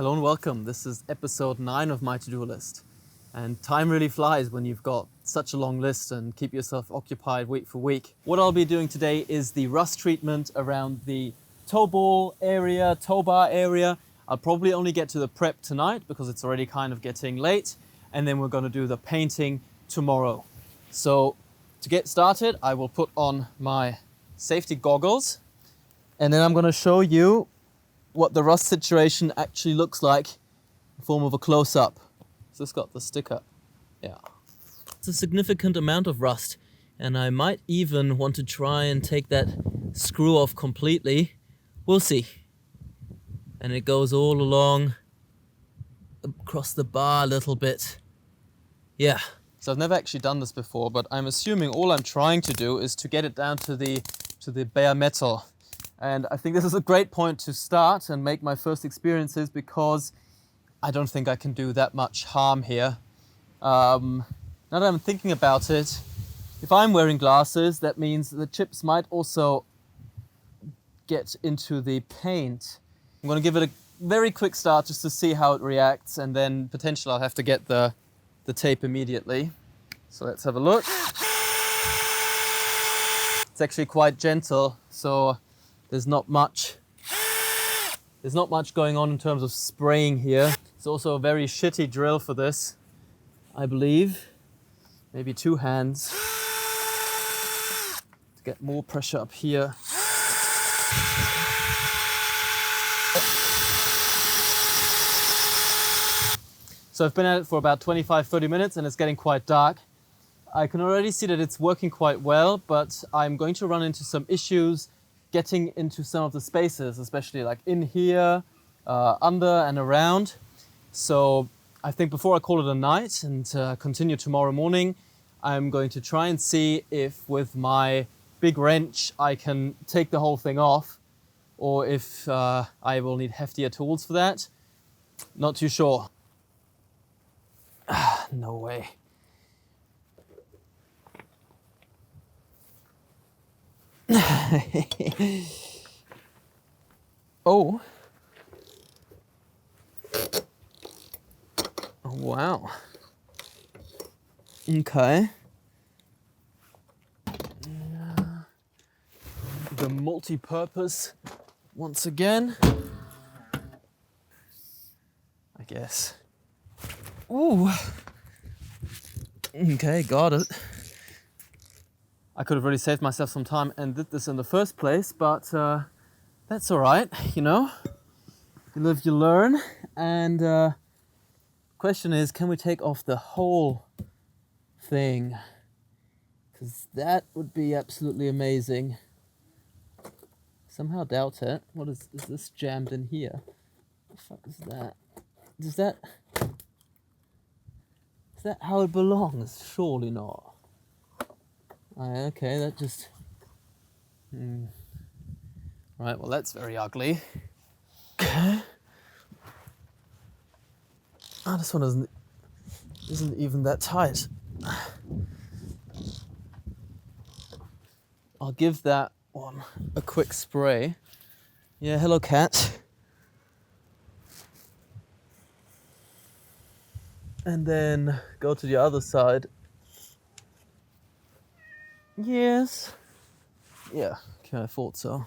Hello and welcome. This is episode 9 of my to-do list. And time really flies when you've got such a long list and keep yourself occupied week for week. What I'll be doing today is the rust treatment around the Towball area, Towbar area. I'll probably only get to the prep tonight because it's already kind of getting late. And then we're going to do the painting tomorrow. So to get started, I will put on my safety goggles and then I'm going to show you what the rust situation actually looks like in form of a close-up. So it's got the sticker. Yeah. It's a significant amount of rust, and I might even want to try and take that screw off completely. We'll see. And it goes all along across the bar a little bit. Yeah. So I've never actually done this before, but I'm assuming all I'm trying to do is to get it down to the bare metal. And I think this is a great point to start and make my first experiences because I don't think I can do that much harm here. Now that I'm thinking about it, if I'm wearing glasses, that means the chips might also get into the paint. I'm going to give it a very quick start just to see how it reacts, and then potentially I'll have to get the tape immediately. So let's have a look. It's actually quite gentle, so there's not much going on in terms of spraying here. It's also a very shitty drill for this, I believe. Maybe 2 hands to get more pressure up here. So I've been at it for about 25-30 minutes and it's getting quite dark. I can already see that it's working quite well, but I'm going to run into some issues getting into some of the spaces, especially like in here, under and around. So I think before I call it a night and continue tomorrow morning, I'm going to try and see if with my big wrench I can take the whole thing off, or if I will need heftier tools for that. Not too sure. No way. Oh. Oh, wow. Okay. The multi-purpose once again, I guess. Ooh. Okay, got it. I could have really saved myself some time and did this in the first place, but that's all right, you know. You live, you learn. And question is, can we take off the whole thing? Because that would be absolutely amazing. Somehow doubt it. What is this jammed in here? What the fuck is that? Is that how it belongs? Surely not. Okay, that just... Right, well that's very ugly. Okay. Oh, this one isn't even that tight. I'll give that one a quick spray. Yeah, hello cat. And then go to the other side. Yes. Yeah, okay, I thought so.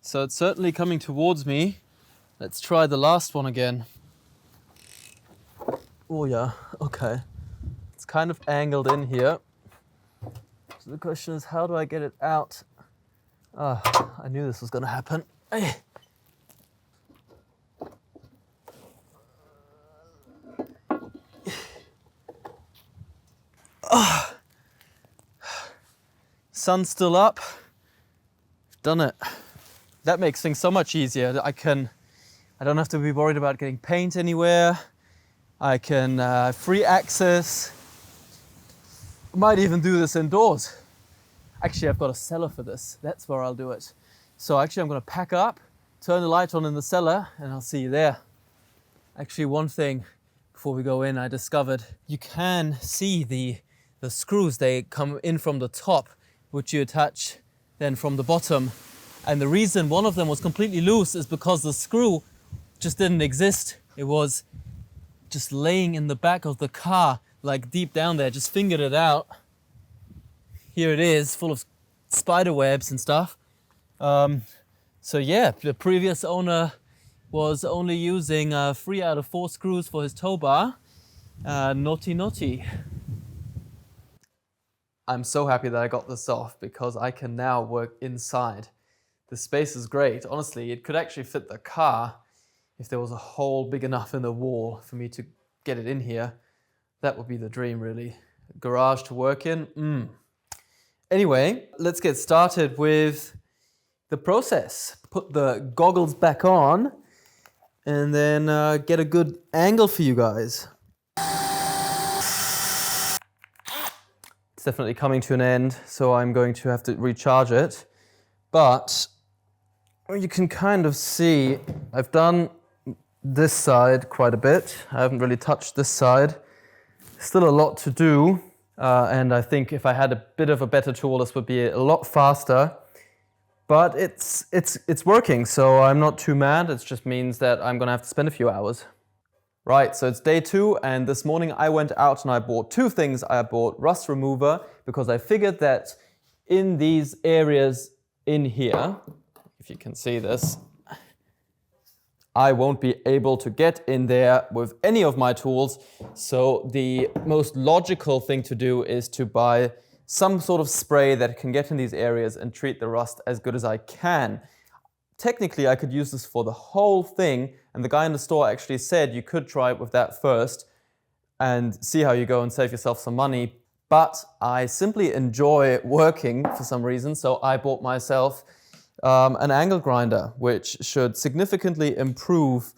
So it's certainly coming towards me. Let's try the last one again. Oh yeah, okay. It's kind of angled in here. So the question is, how do I get it out? I knew this was gonna happen. Hey. Sun's still up. Done it. That makes things so much easier. I don't have to be worried about getting paint anywhere. I can free access. Might even do this indoors. Actually, I've got a cellar for this. That's where I'll do it. So actually, I'm going to pack up, turn the light on in the cellar, and I'll see you there. Actually, one thing before we go in, I discovered you can see the the screws, they come in from the top, which you attach then from the bottom. And the reason one of them was completely loose is because the screw just didn't exist. It was just laying in the back of the car, like deep down there. Just fingered it out. Here it is, full of spider webs and stuff. So yeah, the previous owner was only using 3 out of 4 screws for his tow bar. Naughty, naughty. I'm so happy that I got this off because I can now work inside. The space is great. Honestly, it could actually fit the car if there was a hole big enough in the wall for me to get it in here. That would be the dream, really. Garage to work in. Anyway, let's get started with the process. Put the goggles back on and then get a good angle for you guys. It's definitely coming to an end, so I'm going to have to recharge it. But you can kind of see I've done this side quite a bit. I haven't really touched this side. Still a lot to do. And I think if I had a bit of a better tool, this would be a lot faster. But it's working, so I'm not too mad. It just means that I'm gonna have to spend a few hours. Right, so it's day 2, and this morning I went out and I bought 2 things. I bought rust remover because I figured that in these areas in here, if you can see this, I won't be able to get in there with any of my tools. So the most logical thing to do is to buy some sort of spray that can get in these areas and treat the rust as good as I can. Technically, I could use this for the whole thing, and the guy in the store actually said you could try it with that first and see how you go and save yourself some money. But I simply enjoy working for some reason, so I bought myself an angle grinder, which should significantly improve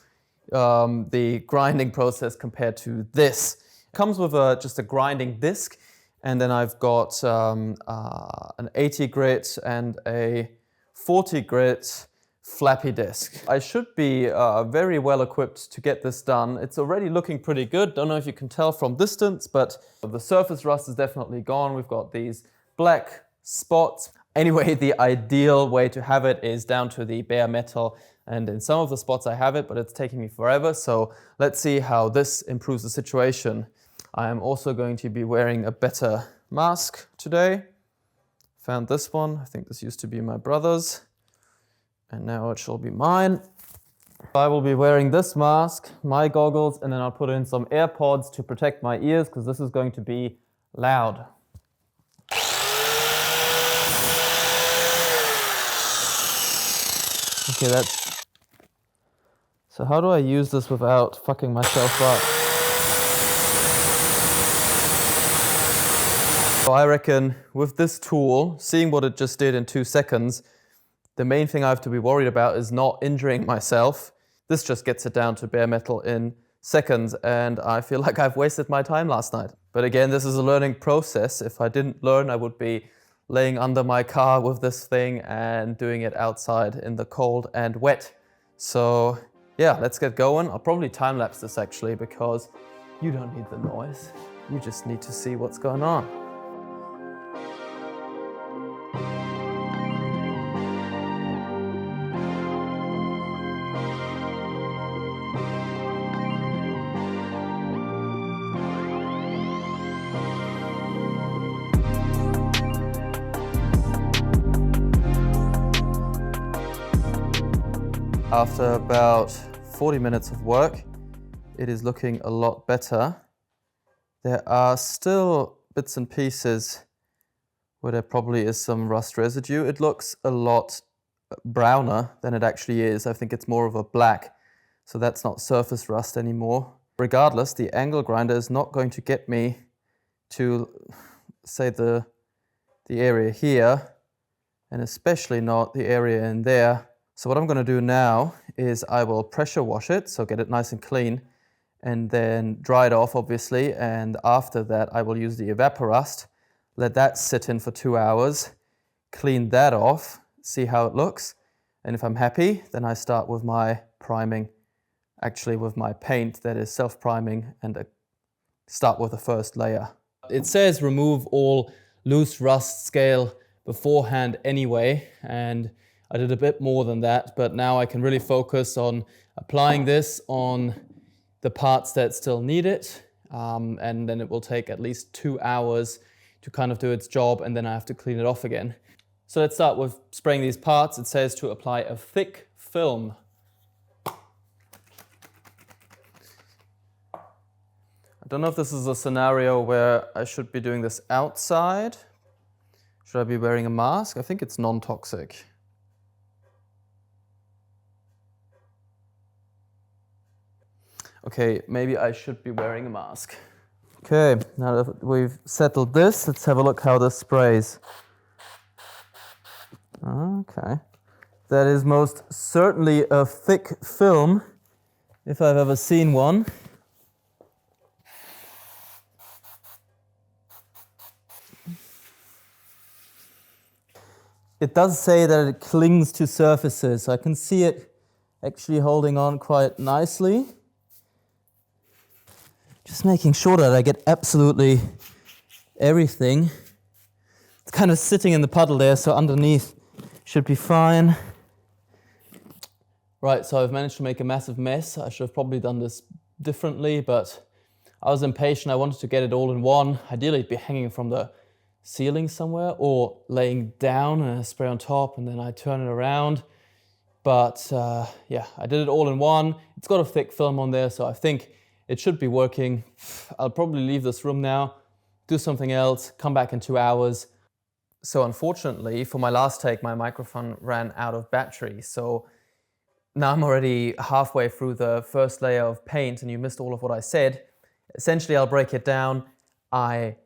the grinding process compared to this. It comes with just a grinding disc, and then I've got an 80 grit and a 40 grit flappy disc. I should be very well equipped to get this done. It's already looking pretty good. Don't know if you can tell from distance, but the surface rust is definitely gone. We've got these black spots. Anyway, the ideal way to have it is down to the bare metal, and in some of the spots I have it, but it's taking me forever. So let's see how this improves the situation. I am also going to be wearing a better mask today. Found this one. I think this used to be my brother's, and now it shall be mine. I will be wearing this mask, my goggles, and then I'll put in some AirPods to protect my ears because this is going to be loud. Okay, that's... So how do I use this without fucking myself up? So I reckon with this tool, seeing what it just did in 2 seconds, the main thing I have to be worried about is not injuring myself. This just gets it down to bare metal in seconds, and I feel like I've wasted my time last night. But again, this is a learning process. If I didn't learn, I would be laying under my car with this thing and doing it outside in the cold and wet. So yeah, let's get going. I'll probably time-lapse this actually because you don't need the noise. You just need to see what's going on. After about 40 minutes of work, it is looking a lot better. There are still bits and pieces where there probably is some rust residue. It looks a lot browner than it actually is. I think it's more of a black, so that's not surface rust anymore. Regardless, the angle grinder is not going to get me to, say, the area here, and especially not the area in there. So what I'm going to do now is I will pressure wash it, so get it nice and clean, and then dry it off obviously, and after that I will use the Evaporust, let that sit in for 2 hours, clean that off, see how it looks, and if I'm happy, then I start with my priming, actually with my paint that is self-priming, and start with the first layer. It says remove all loose rust scale beforehand anyway, and I did a bit more than that, but now I can really focus on applying this on the parts that still need it, and then it will take at least 2 hours to kind of do its job, and then I have to clean it off again. So let's start with spraying these parts. It says to apply a thick film. I don't know if this is a scenario where I should be doing this outside. Should I be wearing a mask? I think it's non-toxic. Okay, maybe I should be wearing a mask. Okay, now that we've settled this, let's have a look how this sprays. Okay, that is most certainly a thick film, if I've ever seen one. It does say that it clings to surfaces. I can see it actually holding on quite nicely. Just making sure that I get absolutely everything. It's kind of sitting in the puddle there, so underneath should be fine. Right, so I've managed to make a massive mess. I should have probably done this differently, but I was impatient. I wanted to get it all in one. Ideally, it'd be hanging from the ceiling somewhere or laying down and I spray on top and then I turn it around. But yeah, I did it all in one. It's got a thick film on there, so I think it should be working. I'll probably leave this room now, do something else, come back in 2 hours. So unfortunately, for my last take, my microphone ran out of battery. So now I'm already halfway through the first layer of paint and you missed all of what I said. Essentially, I'll break it down. I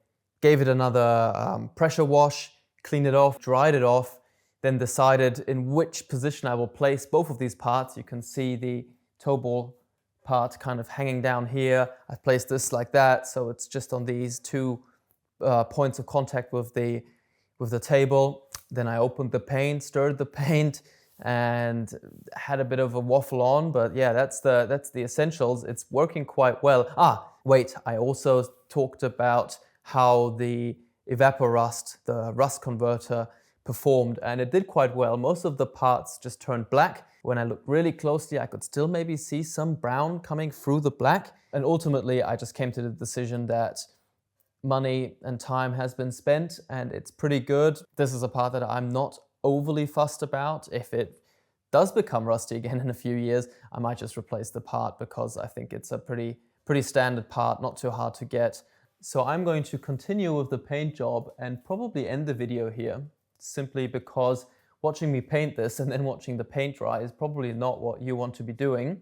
gave it another pressure wash, cleaned it off, dried it off, then decided in which position I will place both of these parts. You can see the Towball part kind of hanging down here. I've placed this like that, so it's just on these two points of contact with the table. Then I opened the paint, stirred the paint, and had a bit of a waffle on. But yeah, that's the essentials. It's working quite well. Wait, I also talked about how the evaporust, the rust converter, performed, and it did quite well. Most of the parts just turned black. When I looked really closely, I could still maybe see some brown coming through the black. And ultimately, I just came to the decision that money and time has been spent and it's pretty good. This is a part that I'm not overly fussed about. If it does become rusty again in a few years, I might just replace the part because I think it's a pretty standard part, not too hard to get. So I'm going to continue with the paint job and probably end the video here, simply because watching me paint this and then watching the paint dry is probably not what you want to be doing.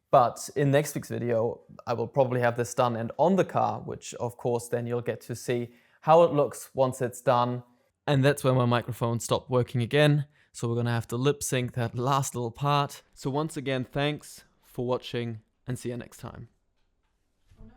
But in next week's video, I will probably have this done and on the car, which of course then you'll get to see how it looks once it's done. And that's where my microphone stopped working again. So we're gonna have to lip sync that last little part. So once again, thanks for watching and see you next time.